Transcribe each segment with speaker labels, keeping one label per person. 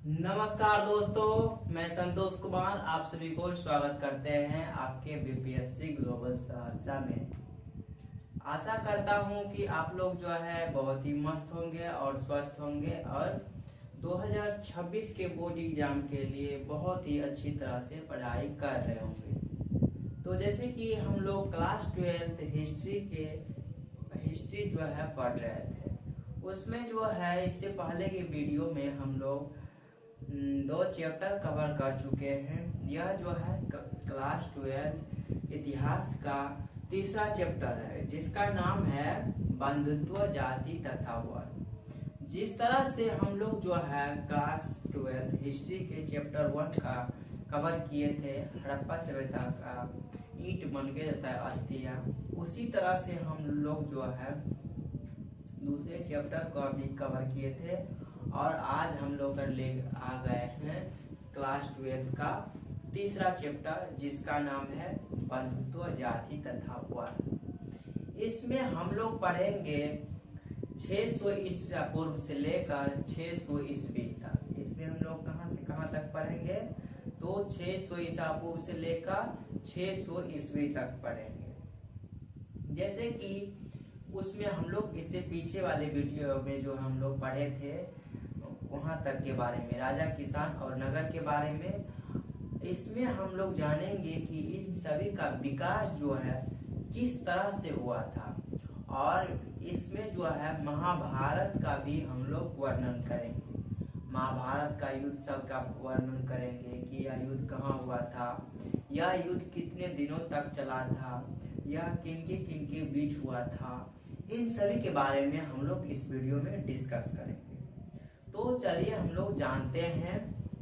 Speaker 1: नमस्कार दोस्तों, मैं संतोष कुमार आप सभी को स्वागत करते हैं आपके बीपीएससी ग्लोबल सहरसा में। आशा करता हूं कि आप लोग जो है बहुत ही मस्त होंगे और स्वस्थ होंगे और 2026 के बोर्ड एग्जाम के लिए बहुत ही अच्छी तरह से पढ़ाई कर रहे होंगे। तो जैसे कि हम लोग क्लास 12 हिस्ट्री जो है पढ़ रहे थे, उसमें जो है इससे पहले की वीडियो में हम लोग 2 चैप्टर कवर कर चुके हैं। यह जो है क्लास 12 इतिहास का तीसरा चैप्टर है, जिसका नाम है बंधुत्व, जाति तथा वर्ण। जिस तरह से हम लोग जो है क्लास 12 हिस्ट्री के चैप्टर 1 का कवर किए थे, हड़प्पा सभ्यता का ईंट बन के जाता है अस्थियां, उसी तरह से हम लोग जो है दूसरे चैप्टर को भी कवर किए थे। और आज हम लोग ले आ गए हैं क्लास 12 का तीसरा चैप्टर, जिसका नाम है बंधुत्व, जाति तथा वर्ण। इसमें हम लोग पढ़ेंगे 600 ईसा पूर्व से लेकर 600 ईस्वी तक। इसमें हम लोग कहां से कहां तक पढ़ेंगे, तो 600 ईसा पूर्व से लेकर 600 ईस्वी तक पढ़ेंगे। जैसे कि उसमें हम लोग इससे पीछे वाले वीडियो में जो हम लोग पढ़े थे वहां तक के बारे में, राजा, किसान और नगर के बारे में, इसमें हम लोग जानेंगे कि इन सभी का विकास जो है किस तरह से हुआ था। और इसमें जो है महाभारत का भी हम लोग वर्णन करेंगे। महाभारत का युद्ध सब का वर्णन करेंगे कि यह युद्ध कहाँ हुआ था, यह युद्ध कितने दिनों तक चला था, यह किनके बीच हुआ था। इन सभी के बारे में हम लोग इस वीडियो में डिस्कस करेंगे। तो चलिए हम लोग जानते हैं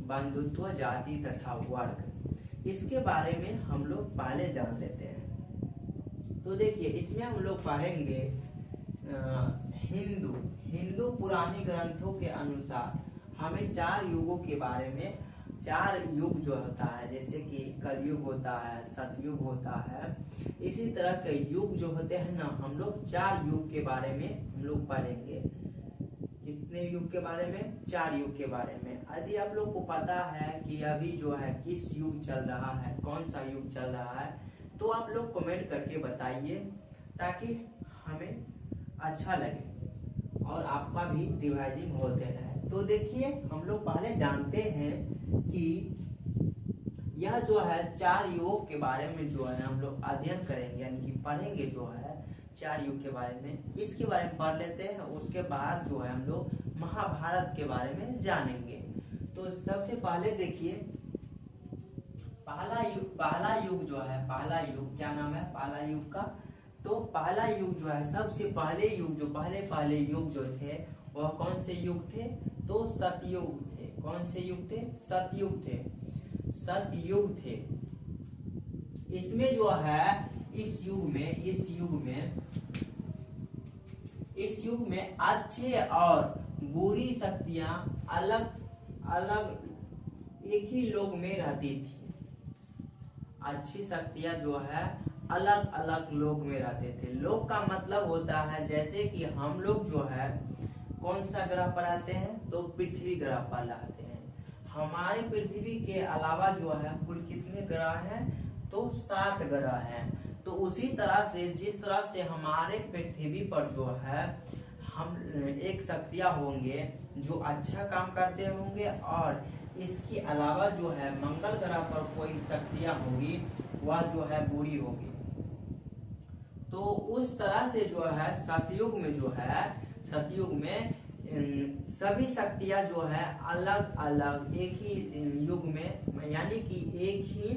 Speaker 1: बंधुत्व, जाति तथा वर्ग। इसके बारे में हम लोग पहले जान लेते हैं। तो देखिए, इसमें हम लोग पढ़ेंगे हिंदू पुरानी ग्रंथों के अनुसार हमें 4 युगों के बारे में, 4 युग जो होता है, जैसे कि कलयुग होता है, सतयुग होता है, इसी तरह के युग जो होते हैं ना, हम लोग 4 युग के बारे में हम लोग पढ़ेंगे। कितने युग के बारे में? 4 युग के बारे में। यदि आप लोग को पता है कि अभी जो है किस युग चल रहा है, कौन सा युग चल रहा है, तो आप लोग कमेंट करके बताइए, ताकि हमें अच्छा लगे और आपका भी रिवाइजिंग होते रहे। तो देखिए, हम लोग पहले जानते हैं कि यह जो है 4 युगों के बारे में जो है हम लोग अध्ययन करेंगे, यानी कि पढ़ेंगे जो है 4 युग के बारे में। इसके बारे में पढ़ लेते हैं, उसके बाद जो है हम लोग महाभारत के बारे में जानेंगे। तो सबसे पहले देखिए, पहला युग जो है, पहला युग क्या नाम है पहला युग का? तो पहला युग जो है, सबसे पहले युग जो पहले युग जो थे, वह कौन से युग थे? तो सतयुग थे। कौन से युग थे? सतयुग थे। सतयुग थे। इसमें जो है इस युग में अच्छे और बुरी शक्तियां अलग अलग एक ही लोग में रहती थी। अच्छी शक्तियां जो है अलग अलग लोग में रहते थे। लोग का मतलब होता है, जैसे कि हम लोग जो है कौन सा ग्रह पर आते हैं, तो पृथ्वी ग्रह पर आते हैं। हमारे पृथ्वी के अलावा जो है कुल कितने ग्रह हैं? तो 7 ग्रह हैं। तो उसी तरह से, जिस तरह से हमारे पृथ्वी पर जो है हम एक शक्तियां होंगे जो अच्छा काम करते होंगे, और इसके अलावा जो है मंगल ग्रह पर कोई शक्तियां होगी, वह जो है बुरी होगी। तो उस तरह से जो है सतयुग में सभी शक्तियां जो है अलग अलग एक ही युग में, यानी कि एक ही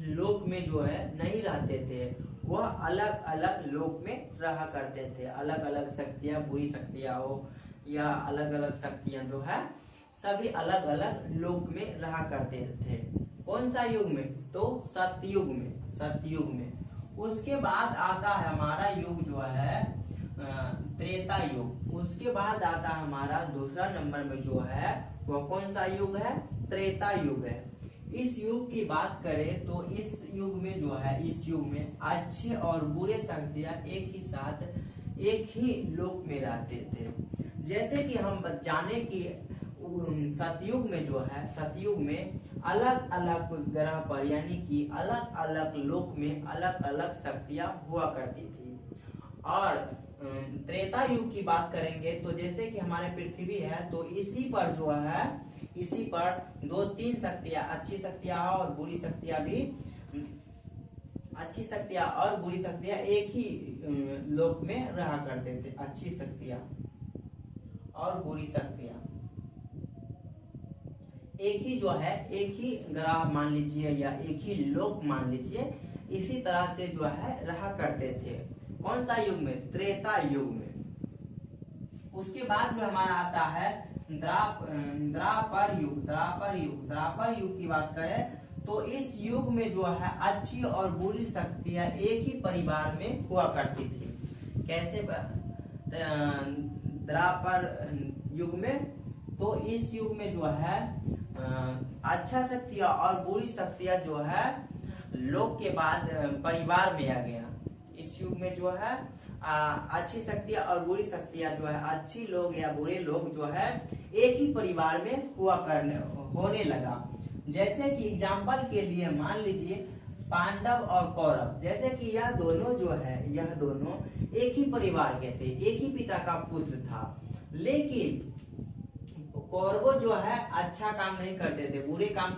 Speaker 1: लोक में जो है नहीं रहते थे, वह अलग अलग लोक में रहा करते थे। अलग अलग शक्तियां, बुरी शक्तियां हो या अलग अलग शक्तियां जो है सभी अलग अलग लोक में रहा करते थे। कौन सा युग में? तो सतयुग में। उसके बाद आता है हमारा युग जो है त्रेता युग। उसके बाद आता है हमारा दूसरा नंबर में जो है वह कौन सा युग है? त्रेता युग है। इस युग की बात करें तो इस युग में जो है, इस युग में अच्छे और बुरे शक्तियां एक ही साथ एक ही लोक में रहते थे। जैसे कि हम जाने कि सतयुग में जो है, सतयुग में अलग अलग ग्रह पर यानी कि अलग अलग लोक में अलग अलग शक्तियां हुआ करती थी। और त्रेता युग की बात करेंगे तो जैसे कि हमारे पृथ्वी है, तो इसी पर जो है, इसी पर दो तीन शक्तियां, अच्छी शक्तियां और बुरी शक्तियां भी, अच्छी शक्तियां और बुरी शक्तियां एक ही लोक में रहा करते थे। अच्छी शक्तियां और बुरी शक्तियां एक ही जो है, एक ही ग्रह मान लीजिए या एक ही लोक मान लीजिए, इसी तरह से जो है रहा करते थे। कौन सा युग में? त्रेता युग में। उसके बाद जो हमारा आता है द्वापर युग। द्वापर युग की बात करें तो इस युग में जो है अच्छी और बुरी शक्तियां एक ही परिवार में हुआ करती थी। कैसे? द्वापर युग में, तो इस युग में जो है अच्छा शक्तियां और बुरी शक्तियां जो है लोक के बाद परिवार में आ गया। इस युग में जो है अच्छी शक्तियां और बुरी शक्तियां जो है, अच्छी लोग या बुरे लोग जो है एक ही परिवार में होने लगा। जैसे कि एग्जाम्पल के लिए मान लीजिए पांडव और कौरव, जैसे कि यह दोनों जो है, यह दोनों एक ही परिवार के थे, एक ही पिता का पुत्र था। लेकिन कौरवों जो है अच्छा काम नहीं करते थे, बुरे काम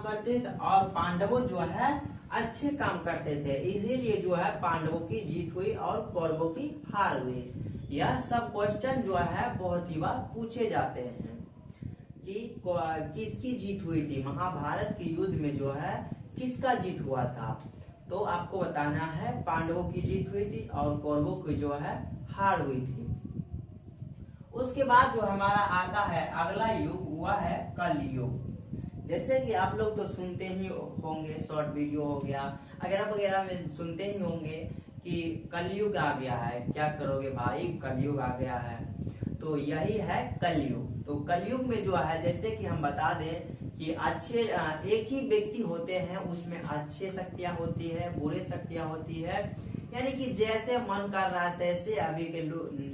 Speaker 1: करते थे, और पांडवों जो है अच्छे काम करते थे। इसीलिए जो है पांडवों की जीत हुई और कौरवों की हार हुई। यह सब क्वेश्चन जो है बहुत ही बार पूछे जाते हैं कि किसकी जीत हुई थी, महाभारत के युद्ध में जो है किसका जीत हुआ था। तो आपको बताना है पांडवों की जीत हुई थी और कौरवों की जो है हार हुई थी। उसके बाद जो हमारा आता है अगला युग, वह है कलयुग। जैसे कि आप लोग तो सुनते ही होंगे, शॉर्ट वीडियो हो गया वगैरह वगैरह में सुनते ही होंगे कि कलयुग आ गया है, क्या करोगे भाई, कलयुग आ गया है। तो यही है कलयुग। तो कलयुग में जो है, जैसे कि हम बता दें कि अच्छे एक ही व्यक्ति होते हैं, उसमें अच्छे शक्तियां होती है, बुरे शक्तियां होती है, यानी कि जैसे मन कर रहा है तैसे अभी के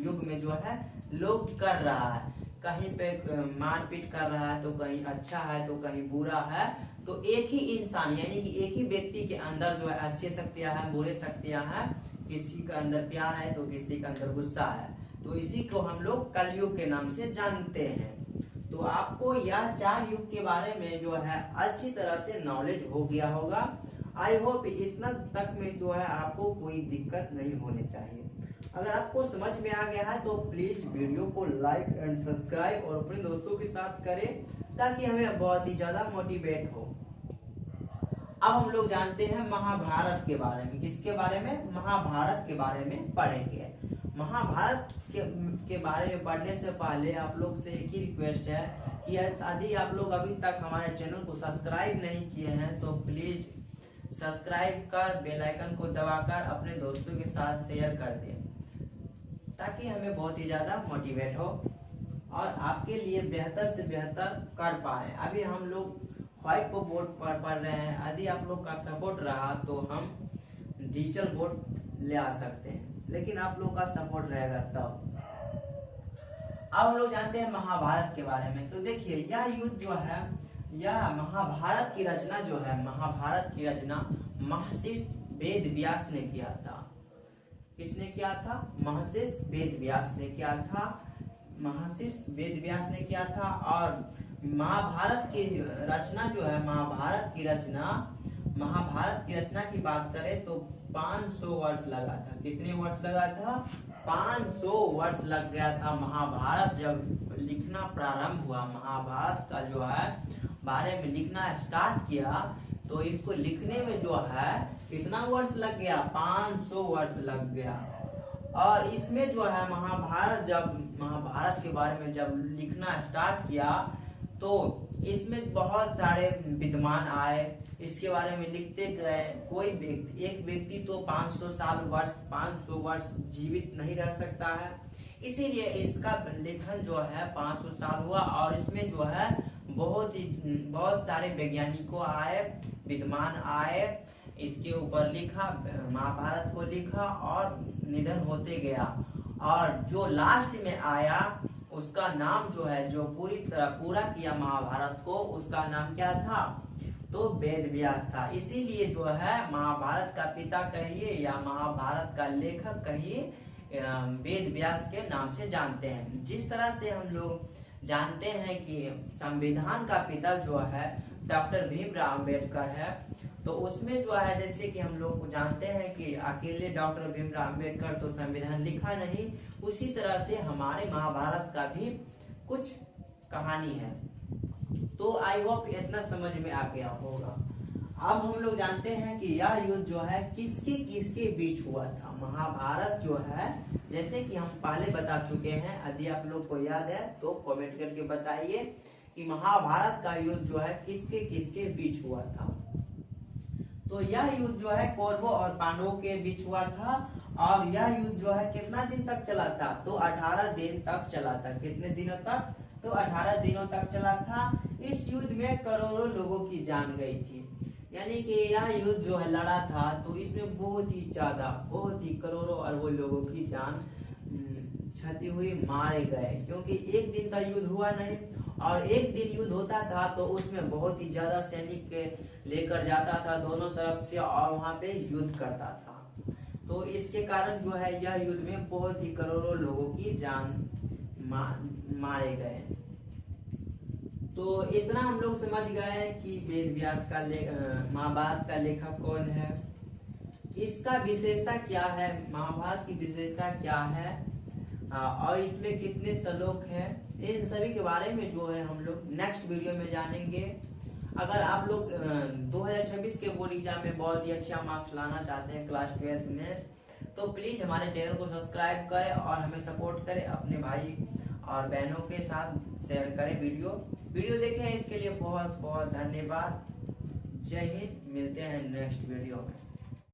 Speaker 1: युग में जो है लोग कर रहा है। कहीं पे मारपीट कर रहा है, तो कहीं अच्छा है तो कहीं बुरा है। तो एक ही इंसान यानी कि एक ही व्यक्ति के अंदर जो है अच्छे शक्तियां हैं, बुरे शक्तियां हैं। किसी का अंदर प्यार है तो किसी का अंदर गुस्सा है। तो इसी को हम लोग कलयुग के नाम से जानते हैं। तो आपको यह 4 युग के बारे में जो है अच्छी तरह से नॉलेज हो गया होगा। आई होप इतना तक में जो है आपको कोई दिक्कत नहीं होनी चाहिए। अगर आपको समझ में आ गया है तो प्लीज वीडियो को लाइक एंड सब्सक्राइब और अपने दोस्तों के साथ करें, ताकि हमें बहुत ही ज्यादा मोटिवेट हो। अब हम लोग जानते हैं महाभारत के बारे में। किसके बारे में? महाभारत के बारे में पढ़ेंगे। महाभारत के बारे में पढ़ने से पहले आप लोग से एक ही रिक्वेस्ट है कि यदि आप लोग अभी तक हमारे चैनल को सब्सक्राइब नहीं किए हैं तो प्लीज सब्सक्राइब कर बेल आइकन को दबाकर अपने दोस्तों के साथ शेयर कर दें, ताकि हमें बहुत ही ज्यादा मोटिवेट हो और आपके लिए बेहतर से बेहतर कर पाए। अभी हम लोग व्हाइट बोर्ड पर पढ़ रहे हैं, यदि आप लोग का सपोर्ट रहा तो हम डिजिटल बोर्ड ले आ सकते हैं, लेकिन आप लोग का सपोर्ट रहेगा तब। अब हम लोग जानते हैं महाभारत के बारे में। तो देखिए यह युद्ध जो है, यह महाभारत की रचना जो है, महाभारत की रचना महर्षि वेद व्यास ने किया था। किसने किया था? महर्षि वेद व्यास ने किया था। महर्षि वेद व्यास ने किया था। और महाभारत की रचना जो है, महाभारत की रचना की बात करें तो 500 वर्ष लगा था। कितने वर्ष लगा था? 500 वर्ष लग गया था। महाभारत जब लिखना प्रारंभ हुआ, महाभारत का जो है बारे में लिखना स्टार्ट किया, तो इसको लिखने में जो है कितना वर्ष लग गया? 500 वर्ष लग गया। और इसमें जो है महाभारत के बारे में जब लिखना स्टार्ट किया तो इसमें बहुत सारे विद्वान आए, इसके बारे में लिखते गए। एक व्यक्ति तो 500 वर्ष जीवित नहीं रह सकता है, इसीलिए इसका लेखन जो है 500 साल हुआ। और इसमें जो है बहुत सारे वैज्ञानिकों आए, विद्वान आए, इसके ऊपर लिखा, महाभारत को लिखा और निधन होते गया। और जो लास्ट में आया उसका नाम जो है, जो पूरी तरह पूरा किया महाभारत को, उसका नाम क्या था? तो वेद व्यास था। इसीलिए जो है महाभारत का पिता कहिए या महाभारत का लेखक कहिए, वेद व्यास के नाम से जानते हैं। जिस तरह से हम लोग जानते हैं कि संविधान का पिता जो है डॉक्टर भीमराव अंबेडकर है, तो उसमें जो है जैसे कि हम लोग को जानते हैं कि अकेले डॉक्टर भीमराव अंबेडकर तो संविधान लिखा नहीं, उसी तरह से हमारे महाभारत का भी कुछ कहानी है। तो आई होप इतना समझ में आ गया होगा। अब हम लोग जानते हैं कि यह युद्ध जो है किसके किसके बीच हुआ था। महाभारत जो है, जैसे कि हम पहले बता चुके हैं, यदि आप लोग को याद है तो कमेंट करके बताइए कि महाभारत का युद्ध जो है किसके किसके बीच हुआ था। तो यह युद्ध जो है कौरवों और पांडवों के बीच हुआ था, और यह युद्ध जो है कितना दिन तक चला था? तो 18 दिन तक चला था। कितने दिनों तक? तो 18 दिनों तक चला था। इस युद्ध में करोड़ों लोगों की जान गई थी। यानी कि यह युद्ध जो है लड़ा था, तो इसमें बहुत ही करोड़ों अरबों लोगों की जान क्षति हुई, मारे गए। क्योंकि एक दिन का युद्ध हुआ नहीं, और एक दिन युद्ध होता था तो उसमें बहुत ही ज्यादा सैनिक लेकर जाता था दोनों तरफ से, और वहां पे युद्ध करता था। तो इसके कारण जो है यह युद्ध में बहुत ही करोड़ों लोगों की जान मारे गए। तो इतना हम लोग समझ गए कि वेद व्यास का महाभारत का लेखक कौन है, इसका विशेषता क्या है, महाभारत की विशेषता क्या है, और इसमें कितने श्लोक हैं, इन सभी के बारे में जो है हम लोग नेक्स्ट वीडियो में जानेंगे। अगर आप लोग 2026 के बोर्ड एग्जाम में बहुत ही अच्छा मार्क्स लाना चाहते हैं क्लास 12 में, तो प्लीज हमारे चैनल को सब्सक्राइब करें और हमें सपोर्ट करें। अपने भाई और बहनों के साथ शेयर करें वीडियो देखें। इसके लिए बहुत बहुत धन्यवाद। जय हिंद। मिलते हैं नेक्स्ट वीडियो में।